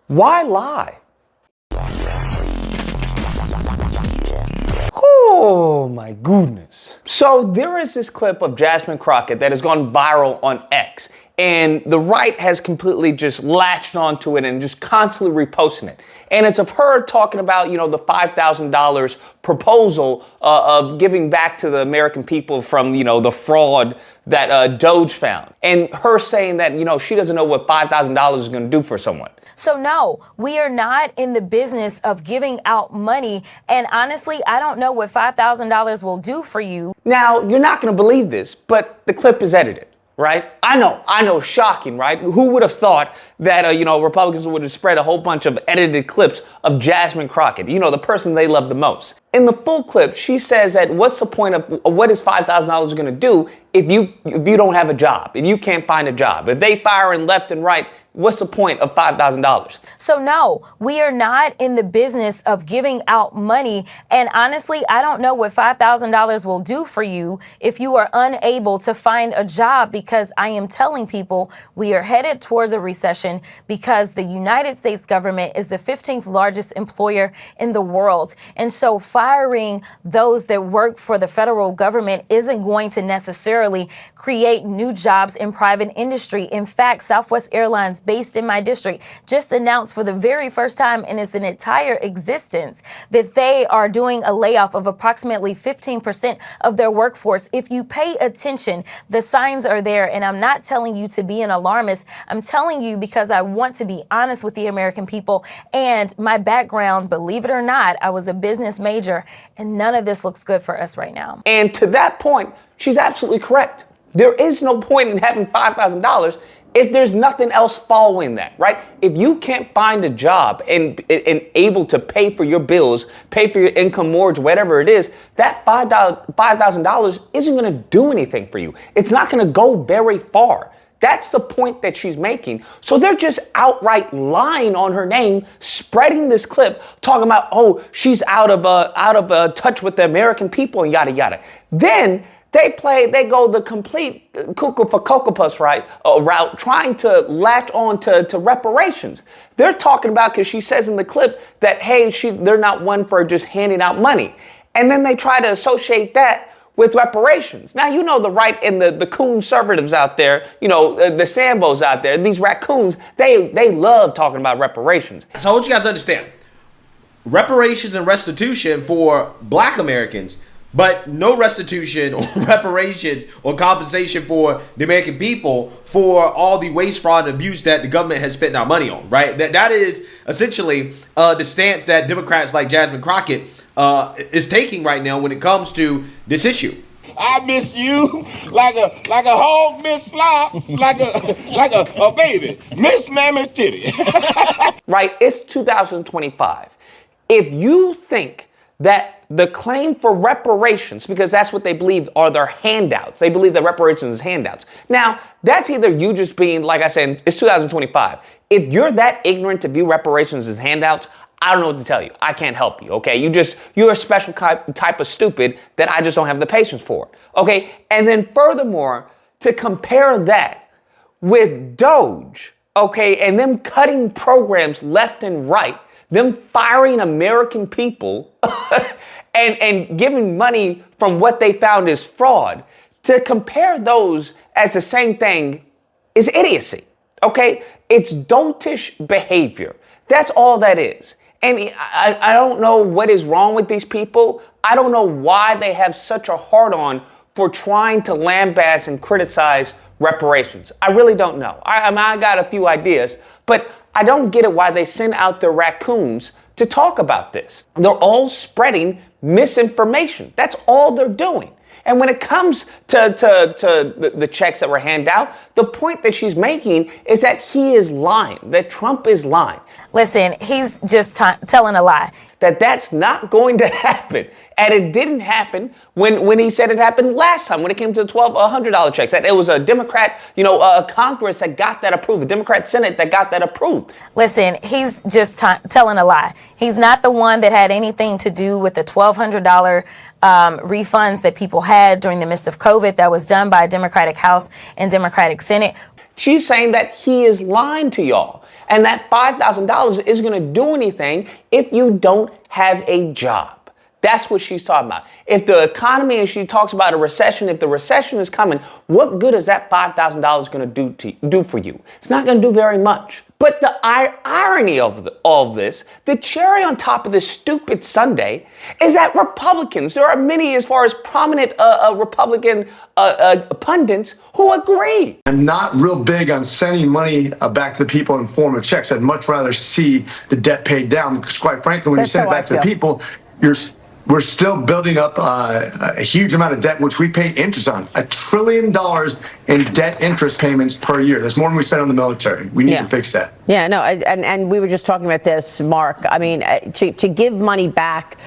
Why lie? Oh my goodness. So there is this clip of Jasmine Crockett that has gone viral on X, and the right has completely just latched onto it and just constantly reposting it. And it's of her talking about, the $5,000 proposal of giving back to the American people from, the fraud that DOGE found. And her saying that, she doesn't know what $5,000 is going to do for someone. So no, we are not in the business of giving out money. And honestly, I don't know what $5,000 will do for you. Now, you're not going to believe this, but the clip is edited, right? I know, shocking, right? Who would have thought that, Republicans would have spread a whole bunch of edited clips of Jasmine Crockett, the person they love the most. In the full clip, she says that what's the point of what is $5,000 going to do if you don't have a job, if you can't find a job, if they firing left and right, what's the point of $5,000? So no, we are not in the business of giving out money. And honestly, I don't know what $5,000 will do for you if you are unable to find a job, because I am telling people we are headed towards a recession because the United States government is the 15th largest employer in the world. And so firing those that work for the federal government isn't going to necessarily create new jobs in private industry. In fact, Southwest Airlines, based in my district, just announced for the very first time in its entire existence that they are doing a layoff of approximately 15% of their workforce. If you pay attention, the signs are there. And I'm not telling you to be an alarmist. I'm telling you because I want to be honest with the American people. And my background, believe it or not, I was a business major, and none of this looks good for us right now. And to that point, she's absolutely correct. There is no point in having $5,000 if there's nothing else following that, right? If you can't find a job and able to pay for your bills, pay for your income mortgage, whatever it is, that $5,000 isn't going to do anything for you. It's not going to go very far. That's the point that she's making. So they're just outright lying on her name, spreading this clip, talking about, oh, she's out of touch with the American people and yada, yada. Then they go the complete cuckoo for Cocoa Puffs route, trying to latch on to reparations. They're talking about, because she says in the clip that, hey, they're not one for just handing out money. And then they try to associate that with reparations. Now, the right and the conservatives out there, the Sambos out there, these raccoons, they love talking about reparations. So I want you guys to understand, reparations and restitution for Black Americans, but no restitution or reparations or compensation for the American people for all the waste, fraud, and abuse that the government has spent our money on, right? That is essentially the stance that Democrats like Jasmine Crockett is taking right now when it comes to this issue. I miss you like a hog miss flop, like a baby miss mammy's titty. Right? It's 2025. If you think that the claim for reparations, because that's what they believe are their handouts. They believe that reparations is handouts. Now, that's either you just being, like I said, it's 2025. If you're that ignorant to view reparations as handouts, I don't know what to tell you. I can't help you, okay? You're a special type of stupid that I just don't have the patience for, okay? And then furthermore, to compare that with DOGE, okay, and them cutting programs left and right, them firing American people and giving money from what they found is fraud, to compare those as the same thing is idiocy, okay? It's doltish behavior. That's all that is. And I don't know what is wrong with these people. I don't know why they have such a hard-on for trying to lambaste and criticize reparations. I really don't know. I got a few ideas, but I don't get it why they send out their raccoons to talk about this. They're all spreading misinformation. That's all they're doing. And when it comes to the checks that were handed out, the point that she's making is that he is lying, that Trump is lying. Listen, he's just telling a lie. That's not going to happen. And it didn't happen when he said it happened last time, when it came to the $1,200 checks. That it was a Democrat, Congress that got that approved, a Democrat Senate that got that approved. Listen, he's just telling a lie. He's not the one that had anything to do with the $1,200 refunds that people had during the midst of COVID that was done by a Democratic House and Democratic Senate. She's saying that he is lying to y'all and that $5,000 isn't going to do anything if you don't have a job. That's what she's talking about. If the economy, and she talks about a recession, if the recession is coming, what good is that $5,000 going to do for you? It's not going to do very much. But the irony of all of this, the cherry on top of this stupid sundae, is that Republicans, there are many as far as prominent Republican pundits who agree. I'm not real big on sending money back to the people in form of checks. I'd much rather see the debt paid down because, quite frankly, when you send it back to the people, we're still building up a huge amount of debt, which we pay interest on. $1 trillion in debt interest payments per year. That's more than we spend on the military. We need to fix that. Yeah, no, and we were just talking about this, Mark. I mean, to give money back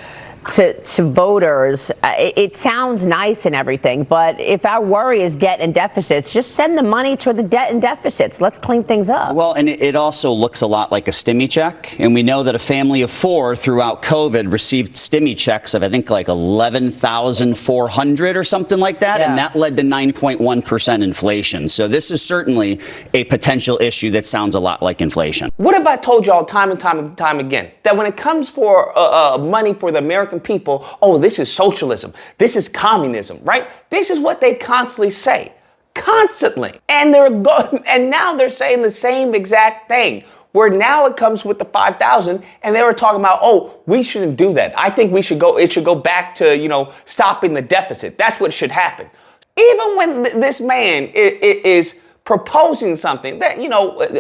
to voters, it sounds nice and everything, but if our worry is debt and deficits, just send the money to the debt and deficits. Let's clean things up. Well, and it also looks a lot like a stimmy check. And we know that a family of 4 throughout COVID received stimmy checks of, I think, like 11,400 or something like that. Yeah. And that led to 9.1% inflation. So this is certainly a potential issue that sounds a lot like inflation. What have I told y'all time and time again? That when it comes for money for the American people, oh, this is socialism, this is communism, right? This is what they constantly say, constantly. And and now they're saying the same exact thing, where now it comes with the 5,000, and they were talking about, oh, we shouldn't do that. I think it should go back to, stopping the deficit. That's what should happen. Even when this man is proposing something that,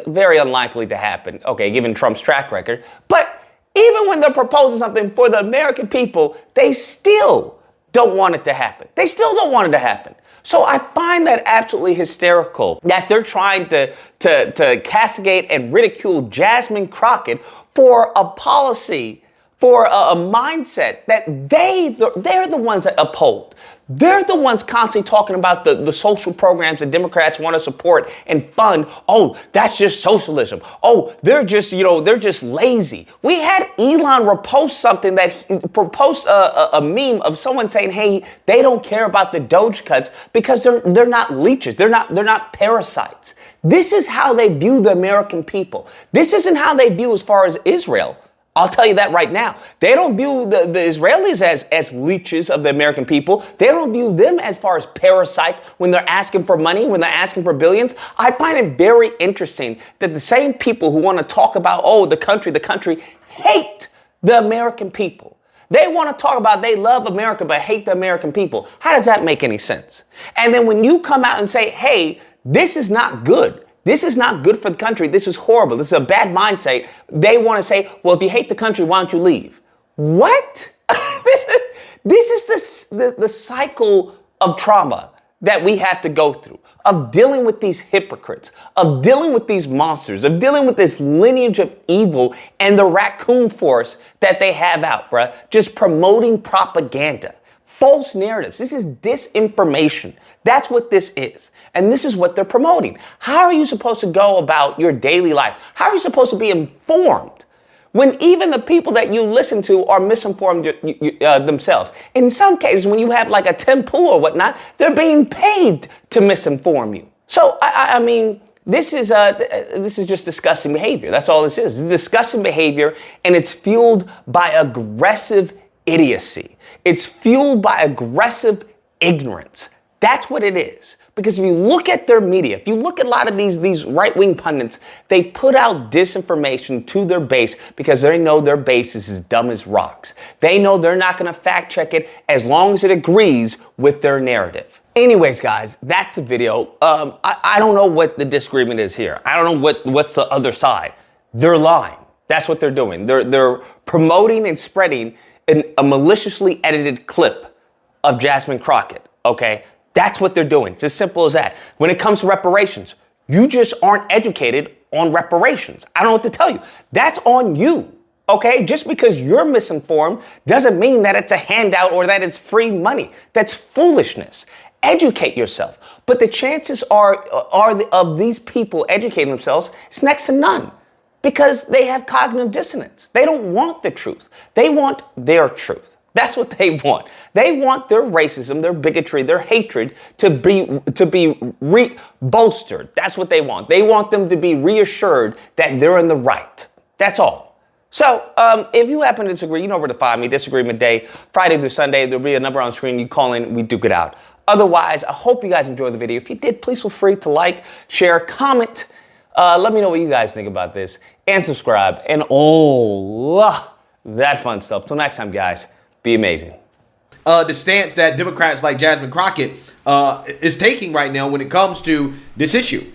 very unlikely to happen, okay, given Trump's track record, but even when they're proposing something for the American people, they still don't want it to happen. They still don't want it to happen. So I find that absolutely hysterical that they're trying to castigate and ridicule Jasmine Crockett for a policy, for a mindset that they're the ones that uphold. They're the ones constantly talking about the social programs that Democrats want to support and fund. Oh, that's just socialism. Oh, they're just lazy. We had Elon repost something a meme of someone saying, hey, they don't care about the DOGE cuts because they're not leeches. They're not parasites. This is how they view the American people. This isn't how they view as far as Israel. I'll tell you that right now. They don't view the Israelis as leeches of the American people. They don't view them as far as parasites when they're asking for money, when they're asking for billions. I find it very interesting that the same people who want to talk about, oh, the country, hate the American people. They want to talk about they love America but hate the American people. How does that make any sense? And then when you come out and say, hey, this is not good. This is not good for the country. This is horrible. This is a bad mindset. They want to say, well, if you hate the country, why don't you leave? What? This is the cycle of trauma that we have to go through, of dealing with these hypocrites, of dealing with these monsters, of dealing with this lineage of evil and the raccoon force that they have out, bruh, just promoting propaganda. False narratives. This is disinformation. That's what this is. And this is what they're promoting. How are you supposed to go about your daily life? How are you supposed to be informed when even the people that you listen to are misinformed themselves? In some cases, when you have like a Tim Pool or whatnot, they're being paid to misinform you. So, I mean, this is just disgusting behavior. That's all this is. It's disgusting behavior, and it's fueled by aggressive idiocy. It's fueled by aggressive ignorance. That's what it is. Because if you look at their media, if you look at a lot of these right-wing pundits, they put out disinformation to their base because they know their base is as dumb as rocks. They know they're not going to fact check it as long as it agrees with their narrative. Anyways, guys, that's the video. I don't know what the disagreement is here. I don't know what's the other side. They're lying. That's what they're doing. They're promoting and spreading a maliciously edited clip of Jasmine Crockett, okay? That's what they're doing. It's as simple as that. When it comes to reparations, you just aren't educated on reparations. I don't know what to tell you. That's on you, okay? Just because you're misinformed doesn't mean that it's a handout or that it's free money. That's foolishness. Educate yourself. But the chances are of these people educating themselves is next to none. Because they have cognitive dissonance. They don't want the truth. They want their truth. That's what they want. They want their racism, their bigotry, their hatred to be bolstered. That's what they want. They want them to be reassured that they're in the right. That's all. So if you happen to disagree, you know where to find me. Disagreement Day, Friday through Sunday. There'll be a number on screen. You call in, we duke it out. Otherwise, I hope you guys enjoyed the video. If you did, please feel free to like, share, comment. Let me know what you guys think about this. And subscribe. And all that fun stuff. Till next time, guys. Be amazing. The stance that Democrats like Jasmine Crockett is taking right now when it comes to this issue.